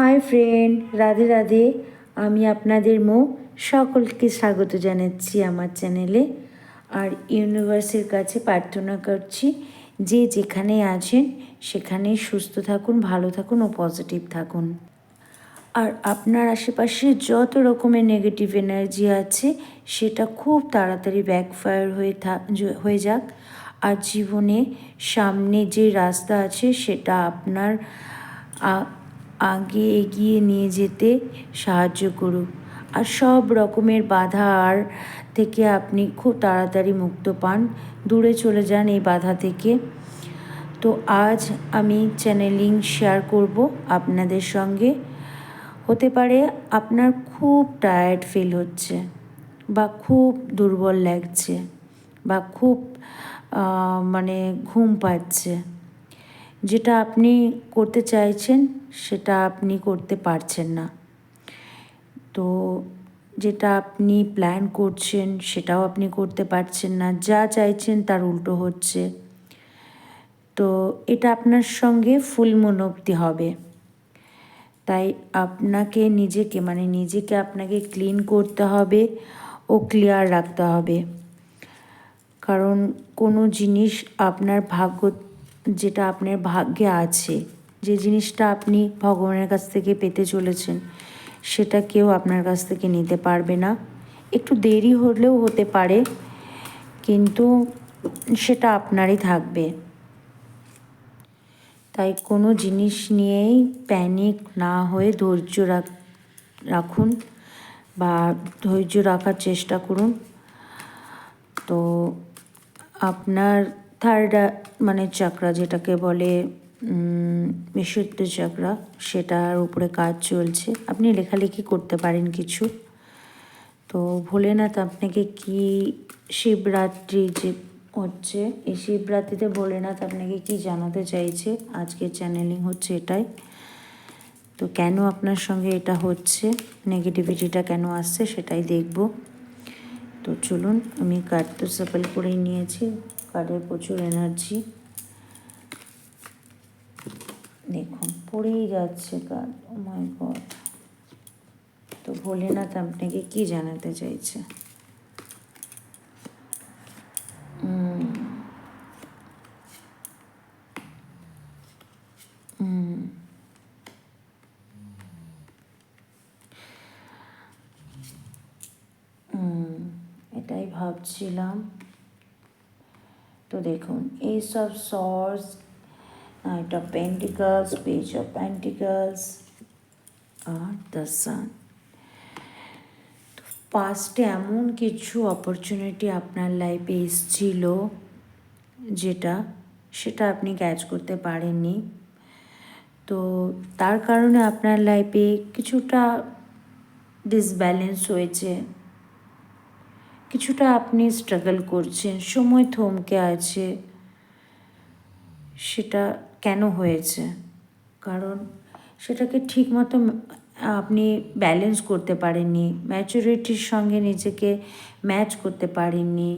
Hi friend, Radhe Radhe. আমি আপনাদের সকলকে স্বাগত জানাচ্ছি আমার চ্যানেলে। আর ইউনিভার্সের কাছে প্রার্থনা করছি যে যেখানে আছেন সেখানেই সুস্থ থাকুন, ভালো থাকুন ও পজিটিভ থাকুন। আর আপনার আশেপাশে যত রকমের নেগেটিভ এনার্জি আছে সেটা খুব তাড়াতাড়ি ব্যাকফায়ার হয়ে যাক। আর জীবনে সামনে যে রাস্তা আছে সেটা আপনার আগে এগিয়ে নিয়ে যেতে সাহায্য করুক। আর সব রকমের বাধা থেকে আপনি খুব তাড়াতাড়ি মুক্ত পান, দূরে চলে যান এই বাধা থেকে। তো আজ আমি চ্যানেলিং শেয়ার করব আপনাদের সঙ্গে। হতে পারে আপনার খুব টায়ার্ড ফিল হচ্ছে, বা খুব দুর্বল লাগছে, বা খুব ঘুম পাচ্ছে। যেটা আপনি করতে চাইছেন সেটা আপনি করতে পারছেন না। তো যেটা আপনি প্ল্যান করছেন সেটাও আপনি করতে পারছেন না, যা চাইছেন তার উল্টো হচ্ছে। তো এটা আপনার সঙ্গে ফুল মুন অবধি হবে। তাই আপনাকে নিজেকে আপনাকে ক্লিন করতে হবে ও ক্লিয়ার রাখতে হবে। কারণ কোনো জিনিস আপনার যেটা আপনার ভাগ্যে আছে, যে জিনিসটা আপনি ভগবানের কাছ থেকে পেতে চলেছেন, সেটা কেউ আপনার কাছ থেকে নিতে পারবে না। একটু দেরি হলেও হতে পারে, কিন্তু সেটা আপনারই থাকবে। তাই কোনো জিনিস নিয়েই প্যানিক না হয়ে ধৈর্য রাখুন, বা ধৈর্য রাখার চেষ্টা করুন। তো আপনার থার্ড চক্রা, যেটাকে বলে বিশুদ্ধ চক্রা, সেটার উপরে কাজ চলছে। আপনি লেখালেখি করতে পারেন কিছু। তো ভোলেনাথ আপনাকে কি শিবরাত্রি যে হচ্ছে, এই শিবরাত্রিতে ভোলেনাথ আপনাকে কি জানাতে চাইছে, আজকের চ্যানেলিং হচ্ছে এটাই। তো কেন আপনার সঙ্গে এটা হচ্ছে, নেগেটিভিটিটা কেন আসছে সেটাই দেখব। তো চলুন, আমি কার্ড তো সাফল করেই নিয়েছি। কার্ডের প্রচুর এনার্জি, দেখুন পড়েই যাচ্ছে কার্ড। ও মাই গড। তো ভোলেনাথ আপনাকে কি জানাতে চাইছে? এটাই ভাবছিলাম। তো দেখুন, ace of swords, knight of pentacles, page of pentacles আর দ্য সান। পাস্টে এমন কিছু অপরচুনিটি আপনার লাইফে এসেছিল সেটা আপনি ক্যাচ করতে পারেননি। তো তার কারণে আপনার লাইফে কিছুটা ডিসব্যালেন্স হয়েছে, কিছুটা আপনি স্ট্রাগল করছেন, সময় থমকে আছে। সেটা কেন হয়েছে? কারণ সেটাকে ঠিকমতো আপনি ব্যালেন্স করতে পারেননি, ম্যাচুরিটির সঙ্গে নিজেকে ম্যাচ করতে পারেননি,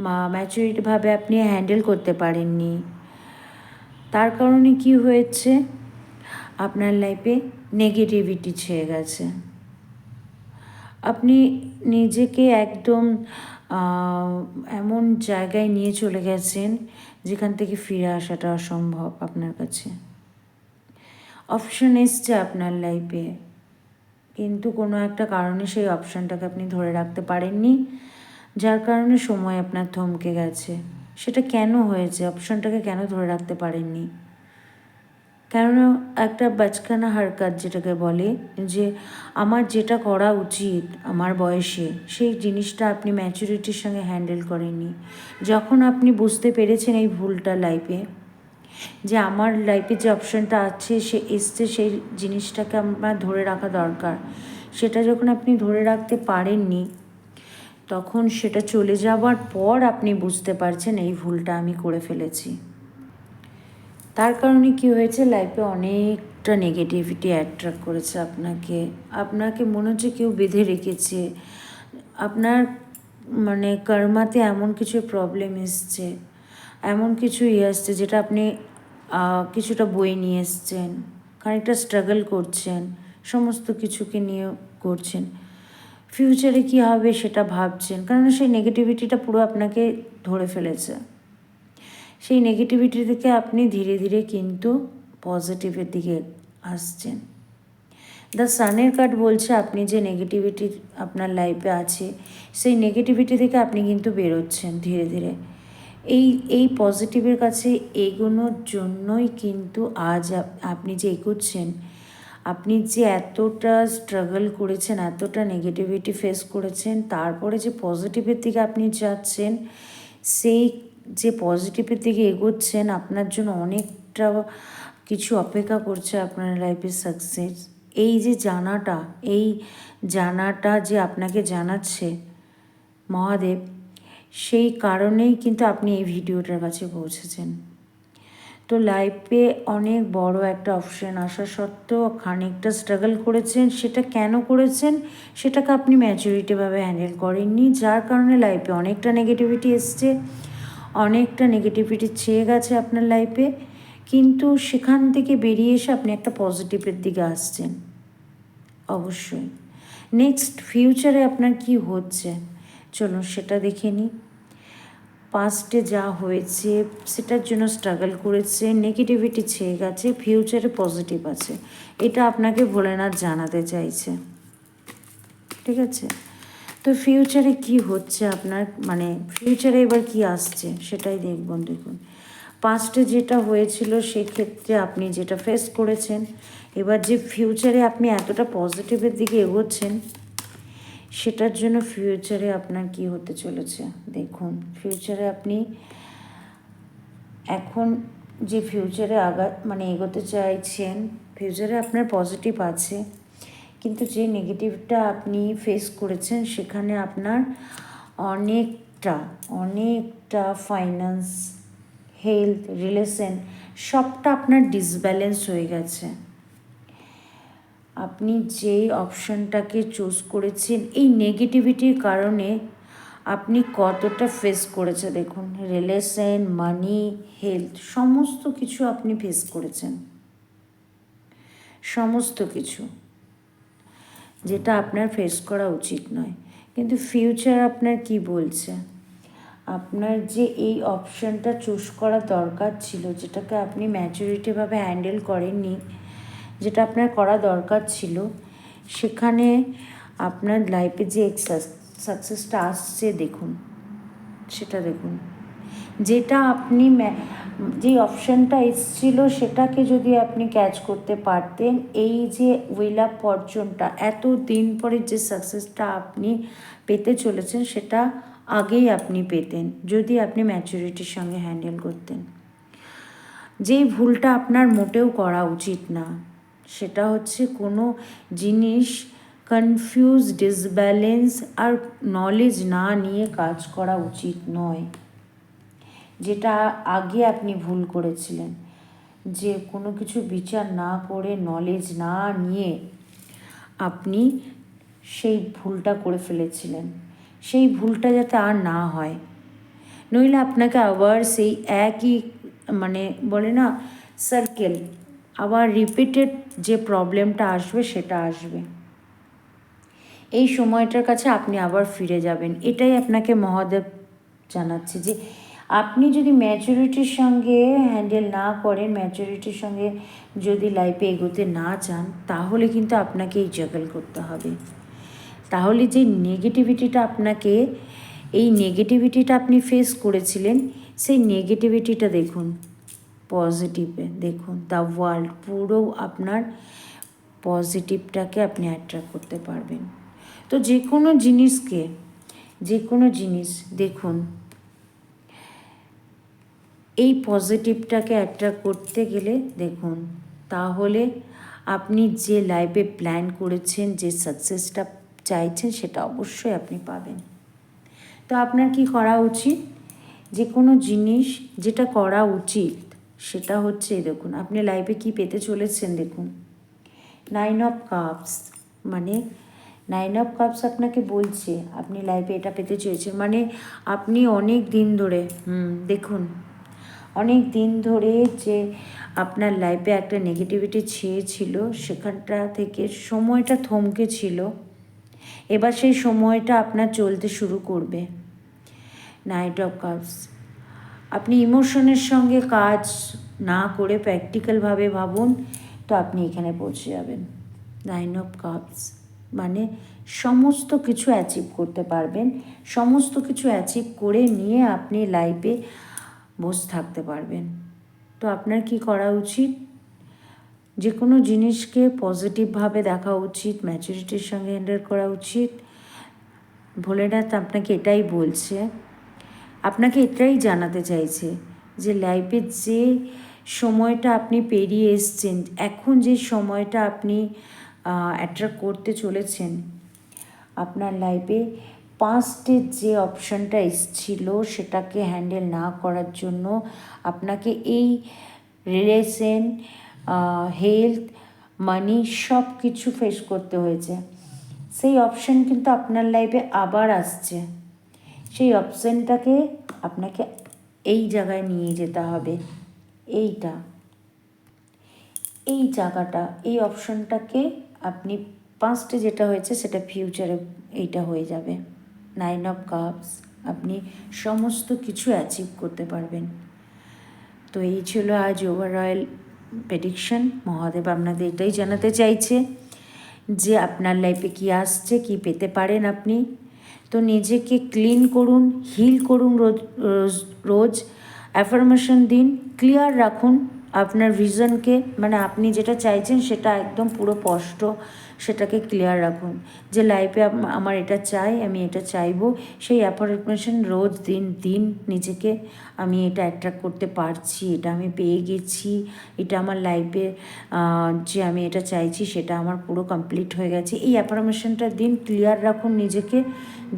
বা ম্যাচুরিটিভাবে আপনি হ্যান্ডেল করতে পারেননি। তার কারণে কি হয়েছে, আপনার লাইফে নেগেটিভিটি ছেয়ে গেছে। আপনি নিজেকে একদম এমন জায়গায় নিয়ে চলে গেছেন যেখান থেকে ফিরে আসাটা অসম্ভব আপনার কাছে। অপশন এসছে আপনার লাইফে, কিন্তু কোনো একটা কারণে সেই অপশানটাকে আপনি ধরে রাখতে পারেননি, যার কারণে সময় আপনার থমকে গেছে। সেটা কেন হয়েছে? অপশানটাকে কেন ধরে রাখতে পারেননি? কেননা একটা বাচকানা হারকাত, যেটাকে বলে যে আমার যেটা করা উচিত আমার বয়সে, সেই জিনিসটা আপনি ম্যাচুরিটির সঙ্গে হ্যান্ডেল করেননি। যখন আপনি বুঝতে পেরেছেন এই ভুলটা লাইফে, যে আমার লাইফে যে অপশানটা আছে সে এসছে, সেই জিনিসটাকে আমার ধরে রাখা দরকার, সেটা যখন আপনি ধরে রাখতে পারেননি, তখন সেটা চলে যাওয়ার পর আপনি বুঝতে পারছেন এই ভুলটা আমি করে ফেলেছি। তার কারণে কি হয়েছে, লাইফে অনেকটা নেগেটিভিটি অ্যাট্রাক্ট করেছে আপনাকে মনে হচ্ছে কেউ বেঁধে রেখেছে। আপনার কর্মাতে এমন কিছু প্রবলেম এসছে, এমন কিছু আসছে যেটা আপনি কিছুটা বয়ে নিয়ে এসছেন, খানিকটা স্ট্রাগল করছেন, সমস্ত কিছুকে নিয়ে করছেন। ফিউচারে কী হবে সেটা ভাবছেন, কারণ সেই নেগেটিভিটিটা পুরো আপনাকে ধরে ফেলেছে। সেই নেগেটিভিটি থেকে আপনি ধীরে ধীরে কিন্তু পজিটিভের দিকে আসছেন। দ্য সানের কার্ড বলছে আপনি যে নেগেটিভিটি আপনার লাইফে আছে, সেই নেগেটিভিটি থেকে আপনি কিন্তু বেরোচ্ছেন ধীরে ধীরে। এই পজিটিভের কাছে এগোনোর জন্যই কিন্তু আজ আপনি যে এগোচ্ছেন, আপনি যে এতটা স্ট্রাগল করেছেন, এতটা নেগেটিভিটি ফেস করেছেন, তারপরে যে পজিটিভের দিকে আপনি যাচ্ছেন, সেই যে পজিটিভের দিকে এগোচ্ছেন, আপনার জন্য অনেকটা কিছু অপেক্ষা করছে আপনার লাইফের সাকসেস। এই যে জানাটা যে আপনাকে জানাচ্ছে মহাদেব, সেই কারণেই কিন্তু আপনি এই ভিডিওটার কাছে পৌঁছেছেন। তো লাইফে অনেক বড় একটা অপশন আসা সত্ত্বেও খানিকটা স্ট্রাগল করেছেন। সেটা কেন করেছেন? সেটাকে আপনি ম্যাচুরিটিভাবে হ্যান্ডেল করেননি, যার কারণে লাইফে অনেকটা নেগেটিভিটি এসছে, অনেকটা নেগেটিভিটি ছেয়ে গেছে আপনার লাইফে। কিন্তু সেখান থেকে বেরিয়ে এসে আপনি একটা পজিটিভের দিকে আসছেন অবশ্যই। নেক্সট ফিউচারে আপনার কি হচ্ছে চলুন সেটা দেখে নিই। পাস্টে যা হয়েছে সেটার জন্য স্ট্রাগল করেছে, নেগেটিভিটি ছেয়ে গেছে, ফিউচারে পজিটিভ আছে, এটা আপনাকে ভোলেনাথ জানাতে চাইছে। ঠিক আছে, তো ফিউচারে কি হচ্ছে আপনার, মানে ফিউচারে এবার কি আসছে সেটাই দেখুন। পাস্টে যেটা হয়েছিল সেক্ষেত্রে আপনি যেটা ফেস করেছেন, এবার যে ফিউচারে আপনি এতটা পজিটিভের দিকে এগোচ্ছেন, সেটার জন্য ফিউচারে আপনার কি হতে চলেছে দেখুন। ফিউচারে আপনি এখন যে ফিউচারে এগোতে চাইছেন, ফিউচারে আপনার পজিটিভ আছে, কিন্তু যে নেগেটিভটা আপনি ফেস করেছেন সেখানে আপনার অনেকটা ফাইন্যান্স, হেলথ, রিলেশন সবটা আপনার ডিসব্যালেন্স হয়ে গেছে। আপনি যেই অপশানটাকে চুজ করেছেন, এই নেগেটিভিটির কারণে আপনি কতটা ফেস করেছে দেখুন। রিলেশন, মানি, হেলথ সমস্ত কিছু আপনি ফেস করেছেন, সমস্ত কিছু, যেটা আপনার ফেস করা উচিত নয়। কিন্তু ফিউচার আপনার কি বলছে? আপনার যে এই অপশানটা চুজ করা দরকার ছিল, যেটাকে আপনি ম্যাচুরিটিভাবে হ্যান্ডেল করেননি, যেটা আপনার করা দরকার ছিল, সেখানে আপনার লাইফে যে সাকসেসটা আসছে দেখুন, সেটা দেখুন। যেটা আপনি যে অপশানটা এসেছিলো সেটাকে যদি আপনি ক্যাচ করতে পারতেন, এই যে হুইল আপ ফরচুনটা, এত দিন পরে যে সাকসেসটা আপনি পেতে চলেছেন, সেটা আগেই আপনি পেতেন যদি আপনি ম্যাচুরিটির সঙ্গে হ্যান্ডেল করতেন। যেই ভুলটা আপনার মোটেও করা উচিত না, সেটা হচ্ছে কোনো জিনিস কনফিউজ, ডিসব্যালেন্স আর নলেজ না নিয়ে কাজ করা উচিত নয়। যেটা আগে আপনি ভুল করেছিলেন, যে কোনো কিছু বিচার না করে, নলেজ না নিয়ে আপনি সেই ভুলটা করে ফেলেছিলেন, সেই ভুলটা যাতে আর না হয়। নইলে আপনাকে আবার সেই একই বলে না সার্কেল, আবার রিপিটেড যে প্রবলেমটা আসবে সেটা আসবে। এই সময়টার কাছে আপনি আবার ফিরে যাবেন। এটাই আপনাকে মহাদেব জানাচ্ছে, যে আপনি যদি ম্যাচুরিটির সঙ্গে হ্যান্ডেল না করেন, ম্যাচুরিটির সঙ্গে যদি লাইফে এগোতে না চান, তাহলে কিন্তু আপনাকে এই জাগল করতে হবে। তাহলে যে নেগেটিভিটিটা আপনি ফেস করেছিলেন, সেই নেগেটিভিটিটা দেখুন পজিটিভে, দেখুন দ্য ওয়ার্ল্ড, পুরো আপনার পজিটিভটাকে আপনি অ্যাট্রাক্ট করতে পারবেন। তো যে কোনো জিনিস দেখুন, এই পজিটিভটাকে অ্যাট্রাক্ট করতে গেলে দেখুন, তাহলে আপনি যে লাইফে প্ল্যান করেছেন, যে সাকসেসটা চাইছেন, সেটা অবশ্যই আপনি পাবেন। তো আপনার কি করা উচিত? যে কোনো জিনিস যেটা করা উচিত সেটা হচ্ছে, দেখুন আপনি লাইফে কি পেতে চলেছেন। দেখুন 9 অফ কাপস, মানে 9 অফ কাপস আপনাকে বলছে আপনি লাইফে এটা পেতে চেয়েছেন, মানে আপনি অনেক দিন ধরে দেখুন অনেক দিন ধরে যে আপনার লাইফে একটা নেগেটিভিটি ছিল সেখানটা থেকে সময়টা থমকে ছিল, এবার সেই সময়টা আপনার চলতে শুরু করবে। নাইট অফ কাপস, আপনি ইমোশনের সঙ্গে কাজ না করে প্র্যাকটিক্যালভাবে ভাবুন, তো আপনি এখানে পৌঁছে যাবেন। 9 অফ কাপস মানে সমস্ত কিছু অ্যাচিভ করতে পারবেন, সমস্ত কিছু অ্যাচিভ করে নিয়ে আপনি লাইফে বসে থাকতে পারবেন। তো আপনার কি করা উচিত? যে কোনো জিনিসকে পজিটিভভাবে দেখা উচিত, ম্যাচুরিটির সঙ্গে হ্যান্ডেল করা উচিত। ভোলেনাথ আপনাকে এটাই বলছে, আপনাকে এটাই জানাতে চাইছে যে লাইফের যে সময়টা আপনি পেরিয়ে এসছেন, এখন যে সময়টা আপনি অ্যাট্রাক্ট করতে চলেছেন, আপনার লাইফে পাস্টের যে অপশানটা এসেছিল সেটাকে হ্যান্ডেল না করার জন্য আপনাকে এই রিলেশন, হেলথ, মানি সব কিছু ফেস করতে হয়েছে। সেই অপশান কিন্তু আপনার লাইফে আবার আসছে, সেই অপশানটাকে আপনাকে এই জায়গায় নিয়ে যেতে হবে। এই জায়গাটা, এই অপশানটাকে আপনি পাস্টে যেটা হয়েছে সেটা ফিউচারে এইটা হয়ে যাবে। 9 অফ কাপস, আপনি সমস্ত কিছু অ্যাচিভ করতে পারবেন। তো এই ছিল আজ ওভারঅল প্রেডিকশন। মহাদেব আপনাদের এটাই জানাতে চাইছে যে আপনার লাইফে কী আসছে, কী পেতে পারেন আপনি। তো নিজেকে ক্লিন করুন, হিল করুন, রোজ অ্যাফার্মেশন দিন, ক্লিয়ার রাখুন আপনার ভিশনকে, মানে আপনি যেটা চাইছেন সেটা একদম পুরো স্পষ্ট, সেটাকে ক্লিয়ার রাখুন যে লাইফে আমার এটা চাই, আমি এটা চাইবো। সেই অ্যাফার্মেশন রোজ দিন নিজেকে, আমি এটা অ্যাট্রাক্ট করতে পারছি, এটা আমি পেয়ে গেছি, এটা আমার লাইফে যে আমি এটা চাইছি সেটা আমার পুরো কমপ্লিট হয়ে গেছে। এই অ্যাফার্মেশনটা দিন, ক্লিয়ার রাখুন নিজেকে,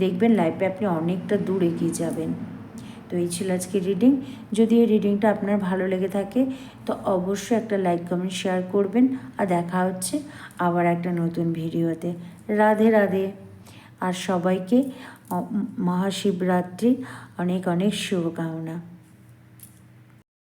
দেখবেন লাইফে আপনি অনেকটা দূর এগিয়ে যাবেন। তো এই ছিল আজকে রিডিং। যদি এই রিডিংটা আপনার ভালো লেগে থাকে তো অবশ্যই একটা লাইক, কমেন্ট, শেয়ার করবেন। আর দেখা হচ্ছে আবার একটা নতুন ভিডিওতে। রাধে রাধে। আর সবাইকে মহাশিবরাত্রির অনেক অনেক শুভকামনা।